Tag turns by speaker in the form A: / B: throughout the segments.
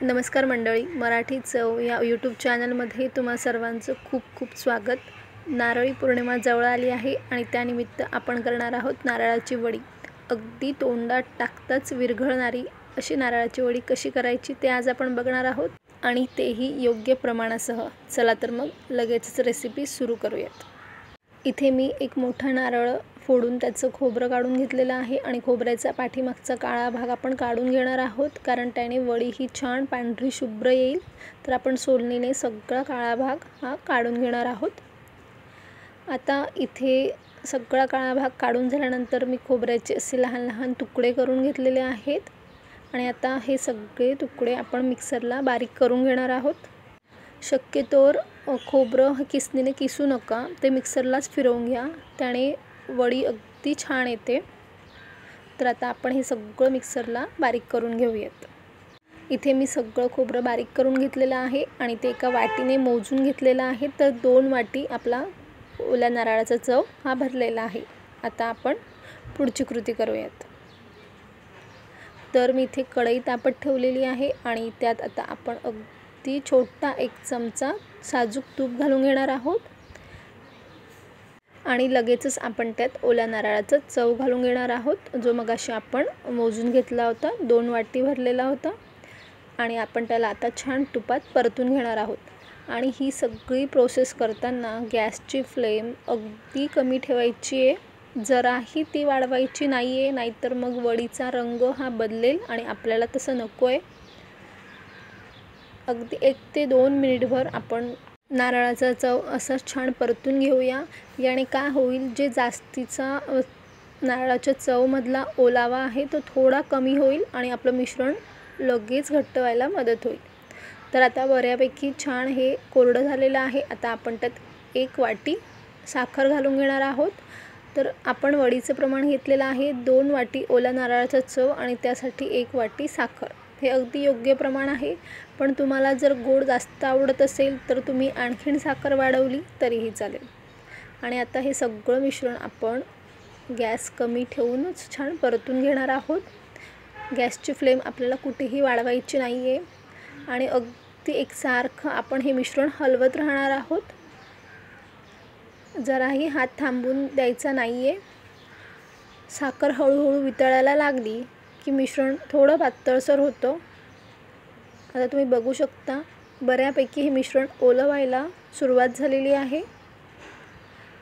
A: नमस्कार मंडळी, मराठी चव या यूट्यूब चॅनलमध्ये तुम्हा सर्वांचं खूप खूप स्वागत. नारळी पौर्णिमा जवळ आली आहे आणि त्यानिमित्त आपण करणार आहोत नारळाची वडी. अगदी तोंडात टाकताच विरघळणारी अशी नारळाची वडी कशी करायची ते आज आपण बघणार आहोत आणि तेही योग्य प्रमाणासह. चला तर मग लगेचच रेसिपी सुरू करूयात. इथे मी एक मोठा नारळ फोडून त्याचं खोबरं काढून घेतलेलं आहे आणि खोबऱ्याचा पाठीमागचा काळा भाग आपण काढून घेणार आहोत, कारण त्याने वडी ही छान पांढरी शुभ्र येईल. तर आपण सोलणीने सगळा काळा भाग हा काढून घेणार आहोत. आता इथे सगळा काळा भाग काढून झाल्यानंतर मी खोबऱ्याचे असे लहान लहान तुकडे करून घेतलेले आहेत आणि आता हे सगळे तुकडे आपण मिक्सरला बारीक करून घेणार आहोत. शक्यतोवर खोबरं किसणीने किसू नका, ते मिक्सरलाच फिरवून घ्या, त्याने वडी अगदी छान येते. तर आता आपण हे सगळं मिक्सरला बारीक करून घेऊयात. इथे मी सगळं खोबरं बारीक करून घेतलेलं आहे आणि ते एका वाटीने मोजून घेतलेलं आहे. तर 2 वाटी आपला ओल्या नारळाचा चव हा भरलेला आहे. आता आपण पुढची कृती करूयात. तर मी इथे कढई तापत ठेवलेली आहे आणि त्यात आता आपण अगदी छोटा 1 चमचा साजूक तूप घालून घेणार आहोत आणि लगेचच आपण त्यात ओल्या नारळाचा चव घालून घेणार आहोत, जो मगाशी आपण मोजून घेतला होता. 2 वाटी भरलेला होता आणि आपण त्याला आता छान तुपात परतून घेणार आहोत. आणि ही सगळी प्रोसेस करताना गॅसची फ्लेम अगदी कमी ठेवायची आहे, जराही ती वाढवायची नाही आहे, नाहीतर मग वडीचा रंग हा बदलेल आणि आपल्याला तसं नको आहे. अगदी 1 ते 2 मिनिटभर आपण नारळाचा चव असा छान परतून घेऊया. याने काय होईल, जे जास्तीचा नारळाच्या चवमधला ओलावा आहे तो थोडा कमी होईल आणि आपलं मिश्रण लगेच घट्ट व्हायला मदत होईल. तर आता बऱ्यापैकी छान हे कोरडं झालेलं आहे. आता आपण त्यात 1 वाटी साखर घालून घेणार आहोत. तर आपण वडीचं प्रमाण घेतलेलं आहे 2 वाटी ओल्या नारळाचा चव आणि त्यासाठी 1 वाटी साखर. हे अगदी योग्य प्रमाण आहे. पण तुम्हाला जर गोड जास्त आवडत असेल तर तुम्ही आणखीन साखर वाढवली तरीही चालेल. आणि आता हे सगळं मिश्रण आपण गॅस कमी ठेवूनच छान परतून घेणार आहोत. गॅसची फ्लेम आपल्याला कुठेही वाढवायची नाही आहे आणि अगदी एकसारखं आपण हे मिश्रण हलवत राहणार आहोत. जराही हात थांबून द्यायचा नाही आहे. साखर हळूहळू वितळायला लागली की मिश्रण थोडं पातळसर होतं. आता तुम्ही बघू शकता, बऱ्यापैकी हे मिश्रण ओलं व्हायला सुरुवात झालेली आहे.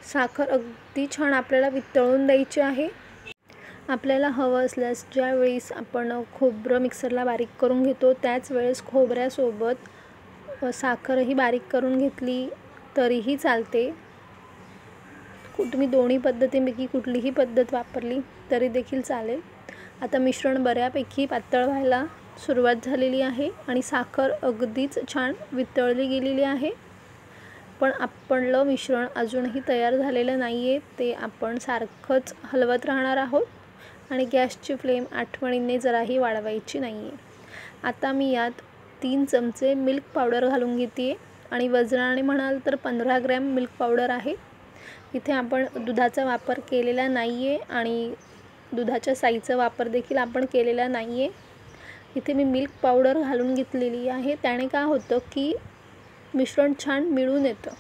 A: साखर अगदी छान आपल्याला वितळून द्यायची आहे. आपल्याला हवं असल्यास ज्यावेळेस आपण खोबरं मिक्सरला बारीक करून घेतो त्याच वेळेस खोबऱ्यासोबत साखरही बारीक करून घेतली तरीही चालते. तुम्ही दोन्ही पद्धतींपैकी कुठलीही पद्धत वापरली तरी देखील चालेल. आता मिश्रण बऱ्यापैकी पातळ व्हायला सुरुवात झालेली आहे आणि साखर अगदीच छान वितळली गेलेली आहे. पण आपलं मिश्रण अजूनही तयार झालेलं नाही आहे. ते आपण सारखंच हलवत राहणार आहोत आणि गॅसची फ्लेम आठवणीने जराही वाढवायची नाही आहे. आता मी यात 3 चमचे मिल्क पावडर घालून घेते आणि वजनाने म्हणाल तर 15 ग्रॅम मिल्क पावडर आहे. इथे आपण दुधाचा वापर केलेला नाही आहे आणि दुधाच्या साईचा वापर देखील आपण केलेला नाही आहे. इथे मी मिल्क पावडर घालून घेतलेली आहे. त्याने काय होतं की मिश्रण छान मिळून येतं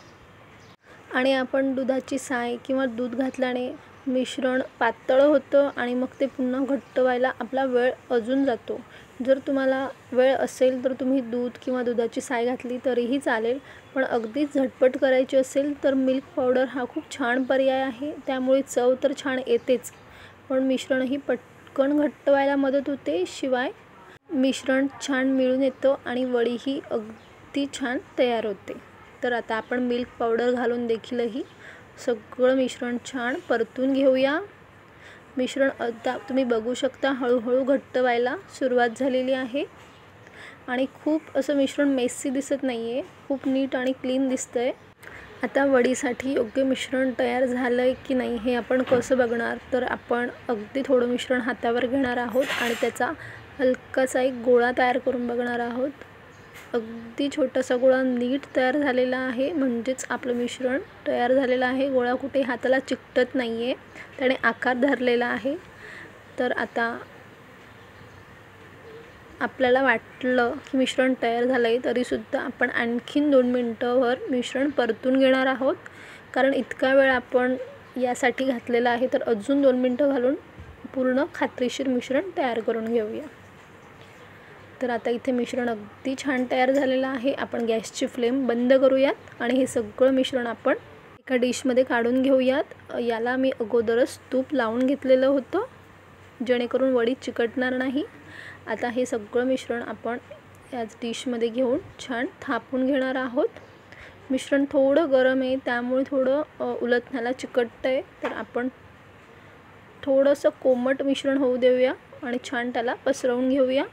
A: आणि आपण दुधाची साय किंवा दूध घातल्याने मिश्रण पातळ होतं आणि मग ते पुन्हा घट्ट व्हायला आपला वेळ अजून जातो. जर तुम्हाला वेळ असेल तर तुम्ही दूध किंवा दुधाची साय घातली तरीही चालेल, पण अगदीच झटपट करायची असेल तर मिल्क पावडर हा खूप छान पर्याय आहे. त्यामुळे चव तर छान येतेच, पण मिश्रणही पटकन घट्ट व्हायला मदत होते. शिवाय मिश्रण छान मिळून येतं आणि वडीही अगदी छान तयार होते. तर आता आपण मिल्क पावडर घालून देखीलही सगळं मिश्रण छान परतून घेऊया. मिश्रण आता तुम्ही बघू शकता हळूहळू घट्ट व्हायला सुरुवात झालेली आहे आणि खूप असं मिश्रण मेसी दिसत नाही आहे, खूप नीट आणि क्लीन दिसतं आहे. आता वडीसाठी योग्य मिश्रण तयार झालं आहे की नाही हे आपण कसं बघणार, तर आपण अगदी थोडं मिश्रण हातावर घेणार आहोत आणि त्याचा हलकासा एक गोळा तयार करून बघणार आहोत. अगदी छोटासा गोळा नीट तयार झालेला आहे, म्हणजेच आपलं मिश्रण तयार झालेलं आहे. गोळा कुठे हाताला चिकटत नाही आहे, त्याने आकार धरलेला आहे. तर आता आपल्याला वाटलं की मिश्रण तयार झालं आहे तरीसुद्धा आपण आणखीन 2 मिनटंभर मिश्रण परतून घेणार आहोत, कारण इतका वेळ आपण यासाठी घातलेला आहे. तर अजून 2 मिनटं घालून पूर्ण खात्रीशीर मिश्रण तयार करून घेऊया. तर आता इथे मिश्रण अगदी छान तयार झालेलं आहे. आपण गॅसची फ्लेम बंद करूयात आणि हे सगळं मिश्रण आपण एका डिशमध्ये काढून घेऊयात. याला मी अगोदरच तूप लावून घेतलेलं होतं जेणेकरून वडी चिकटणार नाही. आता हे सगळं मिश्रण आपण याच डिशमध्ये घेऊन छान थापून घेणार आहोत. मिश्रण थोडं गरम आहे त्यामुळे थोडं उलटण्याला चिकटतं आहे. तर आपण थोडंसं कोमट मिश्रण होऊ देऊया आणि छान त्याला पसरवून घेऊया.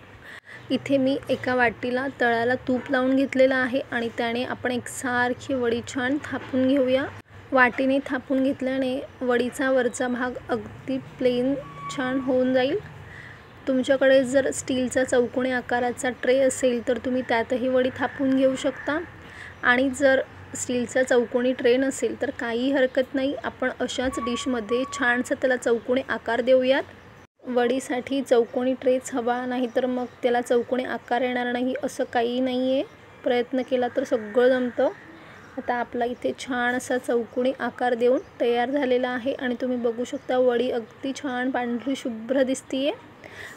A: इथे मी एका वाटीला तळाला तूप लावून घेतलेलं आहे आणि त्याने आपण एकसारखी वडी छान थापून घेऊया. वाटीने थापून घेतल्याने वडीचा वरचा भाग अगदी प्लेन छान होऊन जाईल. तुमच्याकडे जर स्टीलचा चौकोनी आकाराचा ट्रे असेल तर तुम्ही त्यातही वडी थापून घेऊ शकता आणि जर स्टीलचा चौकोनी ट्रे नसेल तर काही हरकत नाही. आपण अशाच डिशमध्ये छानसा त्याला चौकोनी आकार देऊयात. वडीसाठी चौकोनी ट्रेच हवा, नाहीतर मग त्याला चौकोनी आकार येणार नाही असं काही नाही आहे. प्रयत्न केला तर सगळं जमतं. आता आपला इथे छान असा चौकोनी आकार देऊन तयार झालेला आहे आणि तुम्ही बघू शकता वडी अगदी छान पांढरी शुभ्र दिसतीये.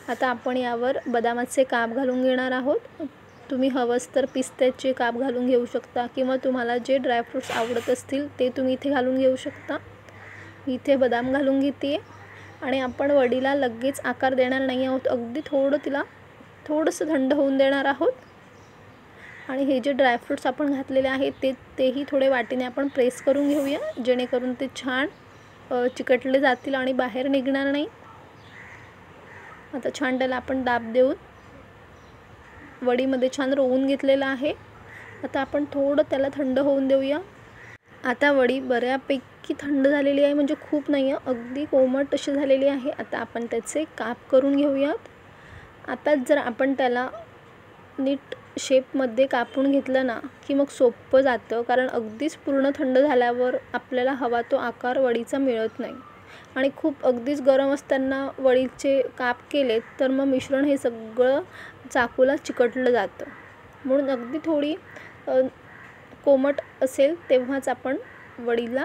A: आता आपण यावर बदामाचे काप घालून घेणार आहोत. तुम्ही हवंच तर पिस्त्याचे काप घालून घेऊ शकता किंवा तुम्हाला जे ड्रायफ्रूट्स आवडत असतील ते तुम्ही इथे घालून घेऊ शकता. इथे बदाम घालून घेते आणि आपण वडीला लगेच आकार देणार नाही आहोत. अगदी तिला थोडंसं थंड होऊन देणार आहोत. आणि हे जे ड्रायफ्रूट्स आपण घातलेले आहेत तेही थोडे वाटीने आपण प्रेस करून घेऊया जेणेकरून ते छान चिकटले जातील आणि बाहेर निघणार नाही. आता छान त्याला आपण दाब देऊन वडीमध्ये छान रोवून घेतलेलं आहे. आता आपण थोडं त्याला थंड होऊन देऊया. आता वडी बऱ्यापैकी थंड झालेली आहे, म्हणजे खूप नाही आहे, अगदी कोमट अशी झालेली आहे. आता आपण त्याचे काप करून घेऊयात. आता जर आपण त्याला नीट शेपमध्ये कापून घेतलं ना की मग सोपं जातं, कारण अगदीच पूर्ण थंड झाल्यावर आपल्याला हवा तो आकार वडीचा मिळत नाही आणि खूप अगदीच गरम असताना वडीचे काप केले तर मग मिश्रण हे सगळं चाकूला चिकटलं जातं. म्हणून अगदी थोडी कोमट असेल तेव्हाच आपण वडीला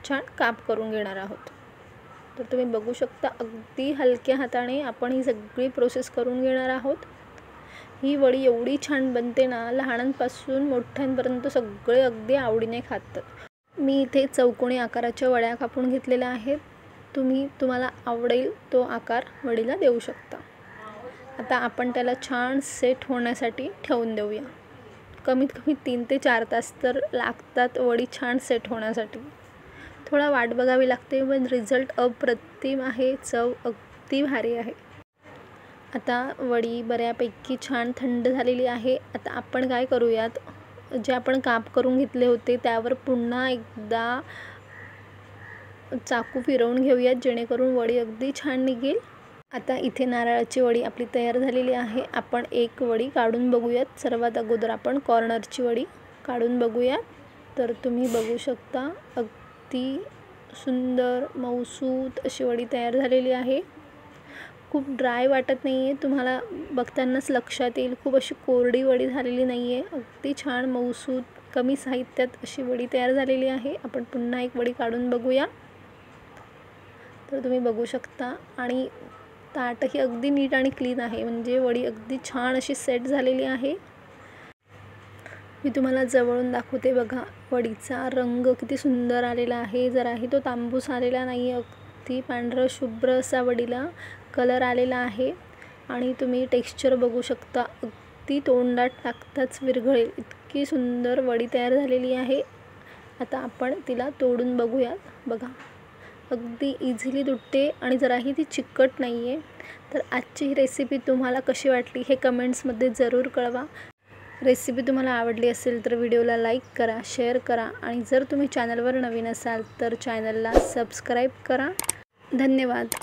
A: छान काप करून घेणार आहोत. तर तुम्ही बघू शकता अगदी हलक्या हाताने आपण ही सगळी प्रोसेस करून घेणार आहोत. ही वडी एवढी छान बनते ना, लहानांपासून मोठ्यांपर्यंत सगळे अगदी आवडीने खातात. मी इथे चौकोनी आकाराच्या वड्या कापून घेतलेल्या आहेत. तुम्हाला आवडेल तो आकार वडीला देऊ शकता. आता आपण त्याला छान सेट होण्यासाठी ठेवून देऊया. कमीत कमी 3 ते 4 तास तर लागतात वडी छान सेट होण्यासाठी. थोडा वाट बघावी लागते पण रिझल्ट अप्रतिम आहे. चव अगदी भारी आहे. आता वडी बऱ्यापैकी छान थंड झालेली आहे. आता आपण काय करूयात, जे आपण काप करून घेतले होते त्यावर पुन्हा एकदा चाकू फिरवून घेऊयात जेणेकरून वडी अगदी छान निघेल. आता इथे नारळाची वडी आपली तयार झालेली आहे. आपण एक वडी काढून बघूयात. सर्वात अगोदर आपण कॉर्नरची वडी काढून बघूयात. तर तुम्ही बघू शकता अगदी सुंदर मऊसूत अशी वडी तयार झालेली आहे. खूप ड्राय वाटत नाही आहे, तुम्हाला बघतानाच लक्षात येईल. खूप अशी कोरडी वडी झालेली नाही आहे, अगदी छान मऊसूत कमी साहित्यात अशी वडी तयार झालेली आहे. आपण पुन्हा एक वडी काढून बघूया. तर तुम्ही बघू शकता आणि ताटही अगदी नीट आणि क्लीन आहे, म्हणजे वडी अगदी छान अशी सेट झालेली आहे. मी तुम्हाला जवळून दाखवते. बघा वडीचा रंग किती सुंदर आलेला आहे. जराही तो तांबूस आलेला नाही आहे, अगदी पांढरं शुभ्र असा वडीला कलर आलेला आहे. आणि तुम्ही टेक्स्चर बघू शकता, अगदी तोंडात टाकताच विरघळेल इतकी सुंदर वडी तयार झालेली आहे. आता आपण तिला तोडून बघूयात. बघा अगदी इझिली तुटते आणि जराही ती चिकट नाही आहे. तर आजची ही रेसिपी तुम्हाला कशी वाटली हे कमेंट्समध्ये जरूर कळवा. रेसिपी तुम्हाला आवडली असेल तर व्हिडिओला लाईक करा, शेअर करा आणि जर तुम्ही चॅनलवर नवीन असाल तर चॅनलला सबस्क्राईब करा. धन्यवाद.